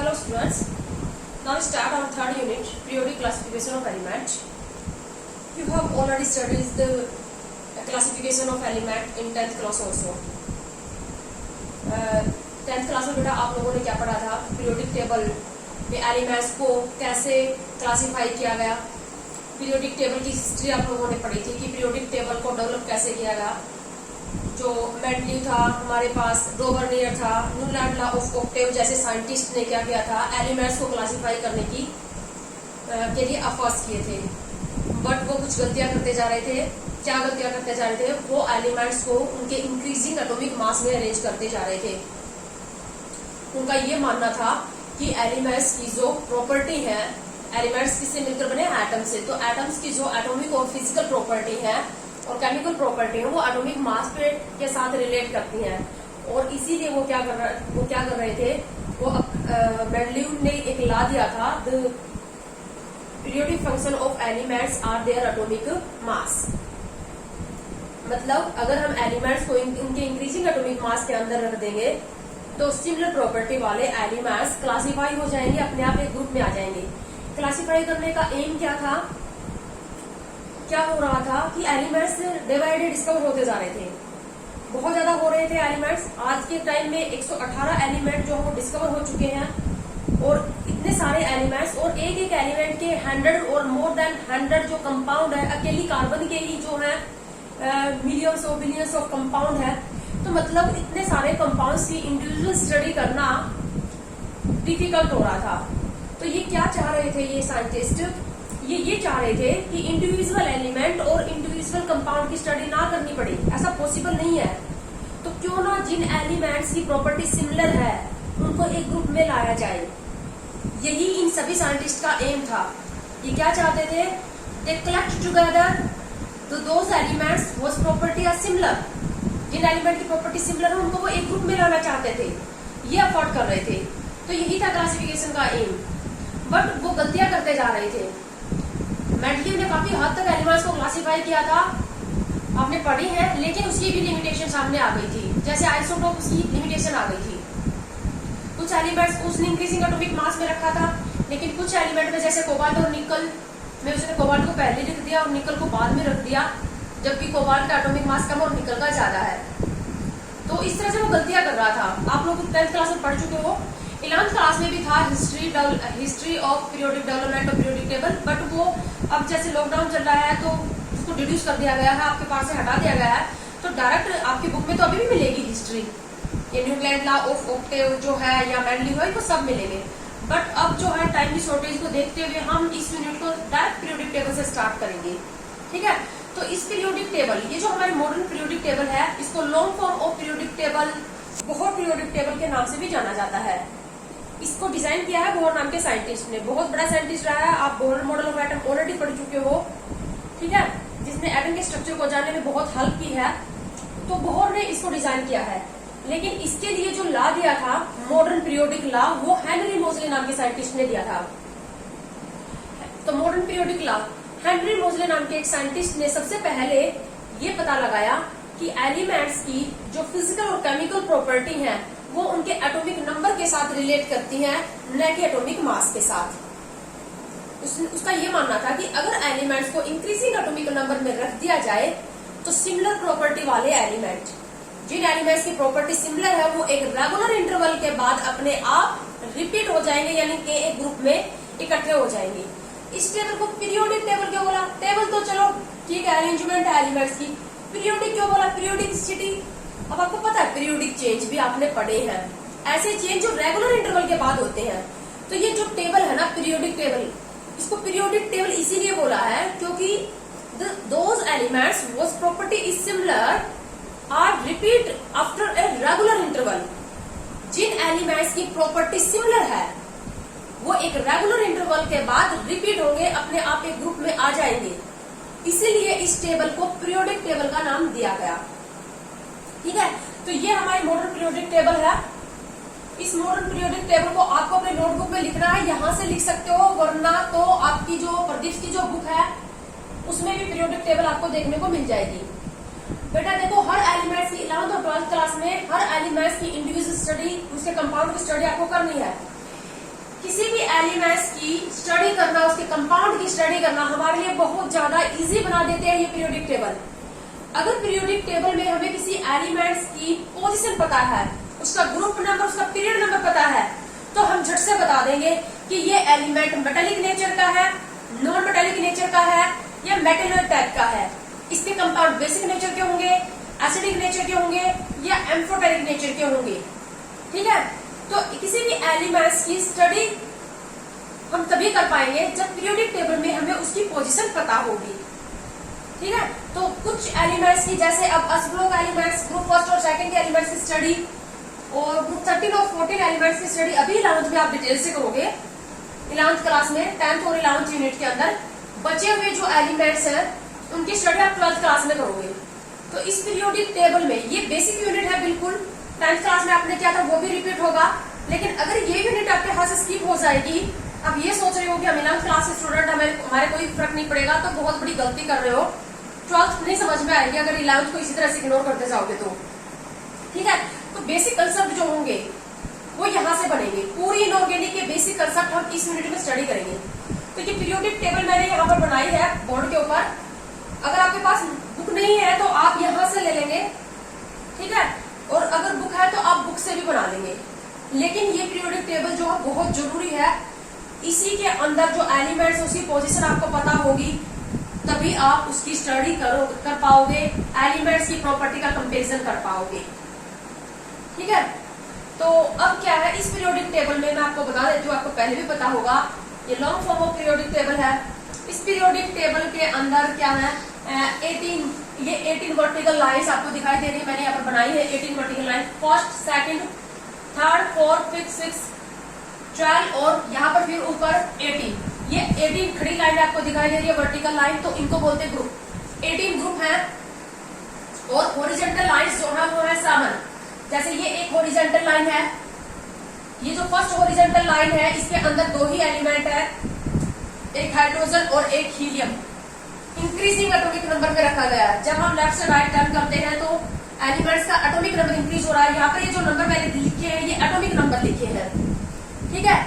Hello students, now we start our third unit, periodic classification of element. You have already studied the classification of element in 10th class also. 10th class में बेटा आप लोगों ने क्या पढ़ा था? Periodic table में elements को कैसे क्लासिफाई किया गया, पीरियोडिक टेबल की हिस्ट्री आप लोगों ने पढ़ी थी कि पीरियोडिक टेबल को डेवलप कैसे किया गया। जो मेंडलीव था हमारे पास, डोबर्नियर था, न्यूलैंड लॉ ऑफ ऑक्टेव जैसे साइंटिस्ट ने क्या किया था, एलिमेंट्स को क्लासिफाई करने की के लिए अफवास किए थे। बट वो कुछ गलतियां करते जा रहे थे। क्या गलतियां करते जा रहे थे? वो एलिमेंट्स को उनके इंक्रीजिंग एटॉमिक मास में अरेंज करते जा रहे थे। उनका ये मानना था कि एलिमेंट्स की जो प्रॉपर्टी है, एलिमेंट्स किससे मिलकर बने? एटम से। तो एटम्स की जो एटॉमिक और फिजिकल प्रॉपर्टी है और केमिकल प्रॉपर्टी है वो एटॉमिक मास पे के साथ रिलेट करती हैं। और इसीलिए वो क्या कर रहे थे? वो मेंडलीव ने एक लॉ दिया था, the periodic function of elements are their atomic mass. मतलब अगर हम एलिमेंट्स को इनके इंक्रीजिंग एटॉमिक मास के अंदर रख देंगे तो सिमिलर प्रॉपर्टी वाले एलिमेंट्स क्लासिफाई हो जाएंगे, अपने आप एक ग्रुप में आ जाएंगे। क्लासिफाई करने का एम क्या था? क्या हो रहा था कि elements day by day discover होते जा रहे थे, बहुत ज्यादा हो रहे थे एलिमेंट्स। आज के टाइम में 118 एलिमेंट जो है डिस्कवर हो चुके हैं और इतने सारे एलिमेंट्स और एक एक एलिमेंट के 100 और मोर देन 100 जो कंपाउंड है, अकेली कार्बन के ही जो है मिलियंस और बिलियंस ऑफ कंपाउंड है। तो मतलब इतने सारे कंपाउंड्स की इंडिविजुअल स्टडी करना डिफिकल्ट हो रहा था। तो ये क्या चाह रहे थे ये साइंटिस्ट? ये चाह रहे थे कि इंडिविजुअल एलिमेंट और इंडिविजुअल कंपाउंड की स्टडी ना करनी पड़े, ऐसा पॉसिबल नहीं है। तो क्यों ना जिन एलिमेंट्स की प्रॉपर्टी सिमिलर है उनको एक ग्रुप में लाया जाए। यही इन सभी साइंटिस्ट का एम था। ये क्या चाहते थे? They collect together those elements whose property are similar. जिन एलिमेंट की प्रॉपर्टी सिमिलर है उनको वो एक ग्रुप में लाना चाहते थे, ये अफोर्ड कर रहे थे। तो यही था क्लासिफिकेशन का एम। बट वो गलतियां करते जा रहे थे। मेंडलीव ने काफी हद तक एलिमेंट्स को क्लासिफाई किया था, आपने पढ़ी है, लेकिन उसकी भी लिमिटेशन सामने आ गई थी। जैसे आइसोटोप, उसकी लिमिटेशन आ गई थी। कुछ एलिमेंट्स उसने इंक्रीजिंग एटॉमिक मास में रखा था, लेकिन कुछ एलिमेंट में जैसे कोबाल्ट और निकल में उसने कोबाल्ट को पहले लिख दिया और निकल को बाद में रख दिया, जबकि कोबाल्ट का एटॉमिक मास कम और निकल का ज्यादा है। तो इस तरह से वो गलतियां कर रहा था। आप लोग 10th क्लास में पढ़ चुके हो। 11th क्लास में भी था history of periodic development of periodic table, but वो अब जैसे लॉकडाउन चल रहा है तो उसको डिड्यूस कर दिया गया है, आपके पास से हटा दिया गया है। तो डायरेक्ट आपकी बुक में तो अभी भी मिलेगी हिस्ट्री, ये न्यूलैंड लॉ ऑफ ऑक्टेव जो है या मेंडलीव है, वो सब मिलेंगे। बट अब जो है टाइम की शॉर्टेज को देखते हुए हम इस यूनिट को डायरेक्ट पीरियोडिक टेबल से स्टार्ट करेंगे, ठीक है। तो इस पीरियोडिक टेबल, ये जो हमारी मॉडर्न पीरियोडिक टेबल है, इसको long form of periodic table, Bohr periodic table के नाम से भी जाना जाता है। इसको डिजाइन किया है बोहर नाम के साइंटिस्ट ने, बहुत बड़ा साइंटिस्ट रहा है। आप Bohr model of atom already पढ़ चुके हो, ठीक है, जिसने एटम के स्ट्रक्चर को जानने में बहुत हेल्प की है। तो बोहर ने इसको डिजाइन किया है, लेकिन इसके लिए जो लॉ दिया था, मॉडर्न पीरियोडिक लॉ, वो हेनरी मोजले नाम के साइंटिस्ट ने दिया था। तो मॉडर्न पीरियोडिक लॉ हेनरी मोजले नाम के एक साइंटिस्ट ने सबसे पहले ये पता लगाया कि एलिमेंट्स की जो फिजिकल और केमिकल प्रॉपर्टी है वो उनके एटॉमिक नंबर के साथ रिलेट करती हैं, न कि एटॉमिक मास के साथ। उसका ये मानना था कि अगर एलिमेंट्स को इंक्रीजिंग एटॉमिक नंबर में रख दिया जाए तो सिमिलर प्रॉपर्टी वाले एलिमेंट, जिन एलिमेंट्स की प्रॉपर्टी सिमिलर है, वो एक रेगुलर इंटरवल के बाद अपने आप रिपीट हो जाएंगे, यानी कि एक ग्रुप में इकट्ठे हो जाएंगे। इस टेबल को पीरियोडिक टेबल क्यों बोला? टेबल तो चलो ठीक है, अरेंजमेंट है एलिमेंट्स की। पीरियोडिक क्यों बोला? पीरियोडिसिटी। अब आपको पता है पीरियोडिक चेंज भी आपने पढ़े हैं, ऐसे चेंज जो रेगुलर इंटरवल के बाद होते हैं। तो ये जो टेबल है ना, पीरियोडिक टेबल, इसको पीरियोडिक टेबल इसीलिए बोला है क्योंकि those elements whose property is similar are repeat after a regular interval. जिन एलिमेंट्स की प्रॉपर्टी सिमिलर है वो एक रेगुलर इंटरवल के बाद रिपीट होंगे, अपने आप एक ग्रुप में आ जाएंगे। इसीलिए इस टेबल को पीरियोडिक टेबल का नाम दिया गया, ठीक है। तो ये हमारी मॉडर्न पीरियोडिक टेबल है। इस मॉडर्न पीरियोडिक टेबल को आपको अपने नोटबुक में लिखना है, यहां से लिख सकते हो, वरना तो आपकी जो प्रदीप की जो बुक है उसमें भी पीरियोडिक टेबल आपको देखने को मिल जाएगी। बेटा देखो, हर एलिमेंट्स की 11th और 12th क्लास में हर एलिमेंट्स की इंडिविजुअल स्टडी, उसके कंपाउंड की स्टडी आपको करनी है। किसी भी एलिमेंट्स की स्टडी करना, उसके कंपाउंड की स्टडी करना हमारे लिए बहुत ज्यादा इजी बना देते हैं ये पीरियोडिक टेबल। अगर पीरियोडिक टेबल में हमें किसी एलिमेंट्स की पोजीशन पता है, उसका ग्रुप नंबर, उसका पीरियड नंबर पता है, तो हम झट से बता देंगे कि ये एलिमेंट मेटेलिक नेचर का है, नॉन मेटेलिक नेचर का है या मेटेनल टाइप का है। इसके कंपाउंड बेसिक नेचर के होंगे, एसिडिक नेचर के होंगे या एम्फोटेरिक नेचर के होंगे। ठीक है, तो किसी भी एलिमेंट्स की स्टडी हम तभी कर पाएंगे जब पीरियोडिक टेबल में हमें उसकी पोजीशन पता होगी। ठीक है, तो कुछ एलिमेंट्स की, जैसे अब अस ब्लॉक एलिमेंट्स, ग्रुप फर्स्ट और सेकंड के एलिमेंट्स की स्टडी और ग्रुप 13 और 14 एलिमेंट्स की स्टडी अभी 11th में आप डिटेल से करोगे, 11th क्लास में, 10th और 11th यूनिट के अंदर। बचे हुए जो एलिमेंट्स हैं उनकी स्टडी आप 12th क्लास में करोगे। तो इस पीरियोडिक टेबल में ये बेसिक यूनिट है, बिल्कुल 10th क्लास में आपने किया था वो भी रिपीट होगा। लेकिन अगर ये यूनिट आपके हाथ से स्किप हो जाएगी, अब ये सोच रहे हो कि हम 11th क्लास के स्टूडेंट, हमारे कोई फर्क नहीं पड़ेगा, तो बहुत बड़ी गलती कर रहे हो। 12th नहीं समझ में आएगी अगर 11th को इसी तरह से इग्नोर करते जाओगे तो। ठीक है, तो बेसिक कंसेप्ट जो होंगे वो यहाँ से बनेंगे। पूरी इनऑर्गेनिक के बेसिक कंसेप्ट हम इस यूनिट में स्टडी करेंगे। तो ये पीरियोडिक टेबल मैंने यहाँ पर बनाई है बोर्ड के ऊपर। अगर आपके पास बुक नहीं है तो आप यहाँ से ले लेंगे। ठीक है, और अगर बुक है तो आप बुक से भी बना लेंगे। लेकिन ये पीरियोडिक टेबल जो है बहुत जरूरी है। इसी के अंदर जो एलिमेंट्स, उसकी पोजीशन आपको पता होगी, तभी आप उसकी स्टडी कर पाओगे, एलिमेंट्स की प्रॉपर्टी का कंपेरिजन कर पाओगे। ठीक है, तो अब क्या है, इस पीरियोडिक टेबल में मैं आपको बता देती हूँ, आपको पहले भी पता होगा, ये long form of periodic table है। इस पीरियोडिक टेबल के अंदर क्या है, 18 वर्टिकल लाइंस आपको दिखाई दे रही है। मैंने यहाँ पर बनाई है 18 vertical line, first, second, third, fourth, fifth, six, 12 और यहाँ पर फिर ऊपर 18। ये 18 खड़ी लाइन आपको दिखाई दे रही है, वर्टिकल लाइन, तो इनको बोलते हैं ग्रुप। 18 ग्रुप है। और हॉरिजॉन्टल लाइंस जो है वो है 7। जैसे ये एक हॉरिजॉन्टल लाइन है, ये जो फर्स्ट हॉरिजॉन्टल लाइन है इसके अंदर 2 ही एलिमेंट है, एक हाइड्रोजन और एक हीलियम। इंक्रीजिंग एटॉमिक नंबर पे रखा गया है। जब हम लेफ्ट से राइट टर्न करते हैं तो एलिमेंट्स का एटॉमिक नंबर इंक्रीज हो रहा है। यहाँ पर ये जो नंबर मैंने लिखे हैं ये एटॉमिक नंबर लिखे हैं। ठीक है,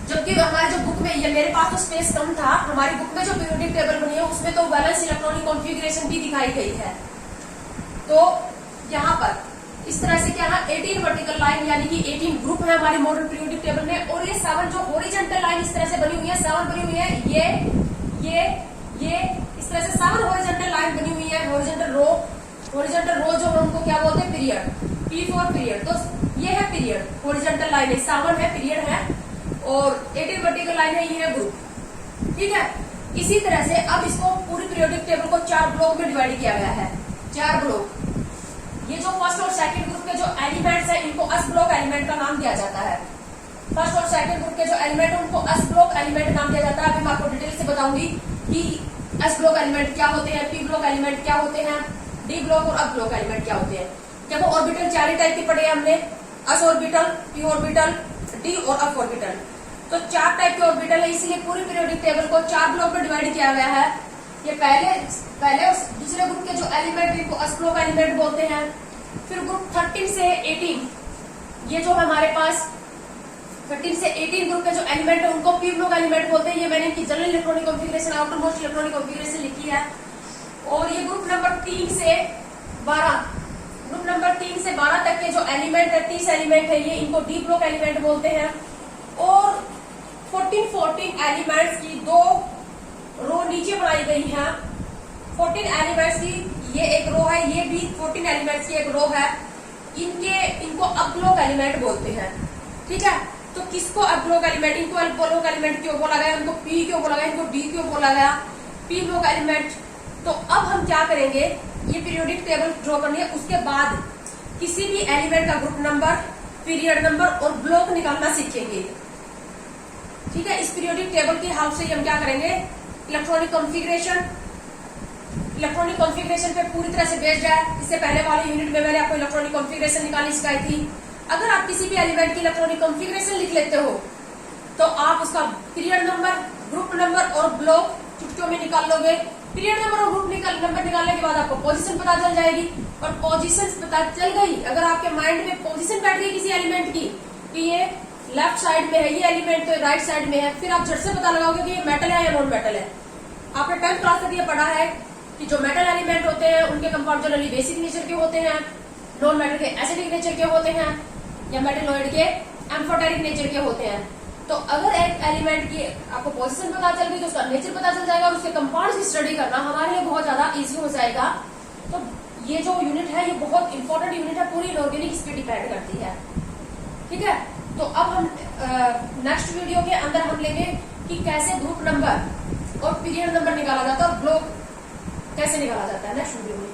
जबकि हमारे जो बुक में, ये मेरे पास तो स्पेस कम था, हमारी बुक में जो पीरियोडिक टेबल बनी है उसमें तो वैलेंस इलेक्ट्रॉनिक कॉन्फ़िगरेशन भी दिखाई गई है। तो यहाँ पर इस तरह से क्या है, 18 वर्टिकल लाइन यानी कि 18 ग्रुप है हमारे मॉडर्न पीरियोडिक टेबल में। और ये 7 जो हॉरिजॉन्टल लाइन इस तरह से बनी हुई है, 7 बनी हुई है, ये इस तरह से 7 हॉरिजॉन्टल लाइन बनी हुई है। हॉरिजॉन्टल रो जो हम उनको क्या बोलते हैं, पीरियड, P फॉर पीरियड। तो ये है पीरियड, हॉरिजॉन्टल लाइन है, 7 है, पीरियड है, और 18 वर्टिकल लाइन है, ये है ग्रुप। ठीक है, इसी तरह से अब इसको पूरी पीरियोडिक टेबल को 4 ब्लॉक में डिवाइड किया गया है। 4 ब्लॉक। ये जो फर्स्ट और सेकंड ग्रुप के जो एलिमेंट्स हैं इनको अस ब्लॉक एलिमेंट का नाम दिया जाता है। फर्स्ट और सेकंड ग्रुप के जो एलिमेंट है उनको अस ब्लॉक एलिमेंट नाम दिया जाता है। अभी मैं आपको डिटेल से बताऊंगी कि एस ब्लॉक एलिमेंट क्या होते हैं, पी ब्लॉक एलिमेंट क्या होते हैं, डी ब्लॉक और अप ब्लॉक एलिमेंट क्या होते हैं। देखो, ऑर्बिटल 4 टाइप के पढ़े हमने, अस ऑर्बिटल, पी ऑर्बिटल, डी और अप ऑर्बिटल। तो 4 टाइप के ऑर्बिटल है, इसलिए पूरी पीरियोडिक टेबल को 4 ब्लॉक में डिवाइड किया गया है। ये पहले और दूसरे ग्रुप के जो एलिमेंट इनको अस ब्लॉक एलिमेंट बोलते हैं। फिर ग्रुप 13 से 18, ये जो हमारे पास 13 से 18 ग्रुप के जो एलिमेंट है उनको पी ब्लॉक एलिमेंट बोलते हैं। ये मैंने इनकी general electronic configuration, outer most electronic configuration लिखी है। और ये ग्रुप नंबर 3 से 12 तक के जो एलिमेंट है, 30 एलिमेंट है, ये इनको डी ब्लॉक एलिमेंट बोलते हैं। और 14 एलिमेंट्स की 2 रो नीचे बनाई गई है। 14 एलिमेंट्स की ये एक रो है, ये भी 14 एलिमेंट्स की एक रो है। इनको अप ब्लॉक एलिमेंट बोलते हैं। ठीक है, तो किसको अप ब्लॉक एलिमेंट, इनको अप ब्लॉक एलिमेंट क्यों बोला गया, इनको पी क्यों बोला गया, इनको डी क्यों बोला गया, पी ब्लॉक एलिमेंट। तो अब हम क्या करेंगे, ये पीरियोडिक टेबल ड्रॉ करनी है, उसके बाद किसी भी एलिमेंट का ग्रुप नंबर, पीरियड नंबर और ब्लॉक निकालना सीखेंगे। ठीक है, इस पीरियोडिक टेबल की हेल्प से हम क्या करेंगे, इलेक्ट्रॉनिक कॉन्फ़िगरेशन पे पूरी तरह से बेस्ड है। इससे पहले वाले यूनिट में मैंने आपको इलेक्ट्रॉनिक कॉन्फ़िगरेशन निकालनी सिखाई थी। अगर आप किसी भी एलिमेंट की इलेक्ट्रॉनिक कॉन्फ़िगरेशन लिख लेते हो तो आप उसका पीरियड नंबर, ग्रुप नंबर और ब्लॉक चुटकियों में निकाल लोगे। पीरियड नंबर और ग्रुप नंबर निकालने के बाद आपको पोजीशन पता चल जाएगी। और पोजीशन पता चल गई, अगर आपके माइंड में पोजीशन बैठ गई किसी एलिमेंट की कि ये लेफ्ट साइड में है ये एलिमेंट तो राइट साइड में है, फिर आप झट से पता लगाओगे कि ये मेटल है या नॉन मेटल है। आपने 10th क्लास तक ये पढ़ा है कि जो मेटल एलिमेंट होते हैं उनके कंपाउंड जनरली बेसिक नेचर के होते हैं, नॉन मेटल के एसिडिक नेचर के होते हैं, या मेटेलॉइड के एम्फोटेरिक नेचर के होते हैं। तो अगर एक एलिमेंट की आपको पोजीशन पता चल गई तो उसका नेचर पता चल जाएगा और उसके कंपाउंड की स्टडी करना हमारे लिए बहुत ज्यादा इजी हो जाएगा। तो ये जो यूनिट है ये बहुत इंपॉर्टेंट यूनिट है, पूरी इनऑर्गेनिक इस पे डिपेंड करती है। ठीक है, तो अब हम नेक्स्ट वीडियो के अंदर हम लेंगे कि कैसे ग्रुप नंबर और पीरियड नंबर निकाला जाता है और ब्लॉक कैसे निकाला जाता है नेक्स्ट वीडियो में।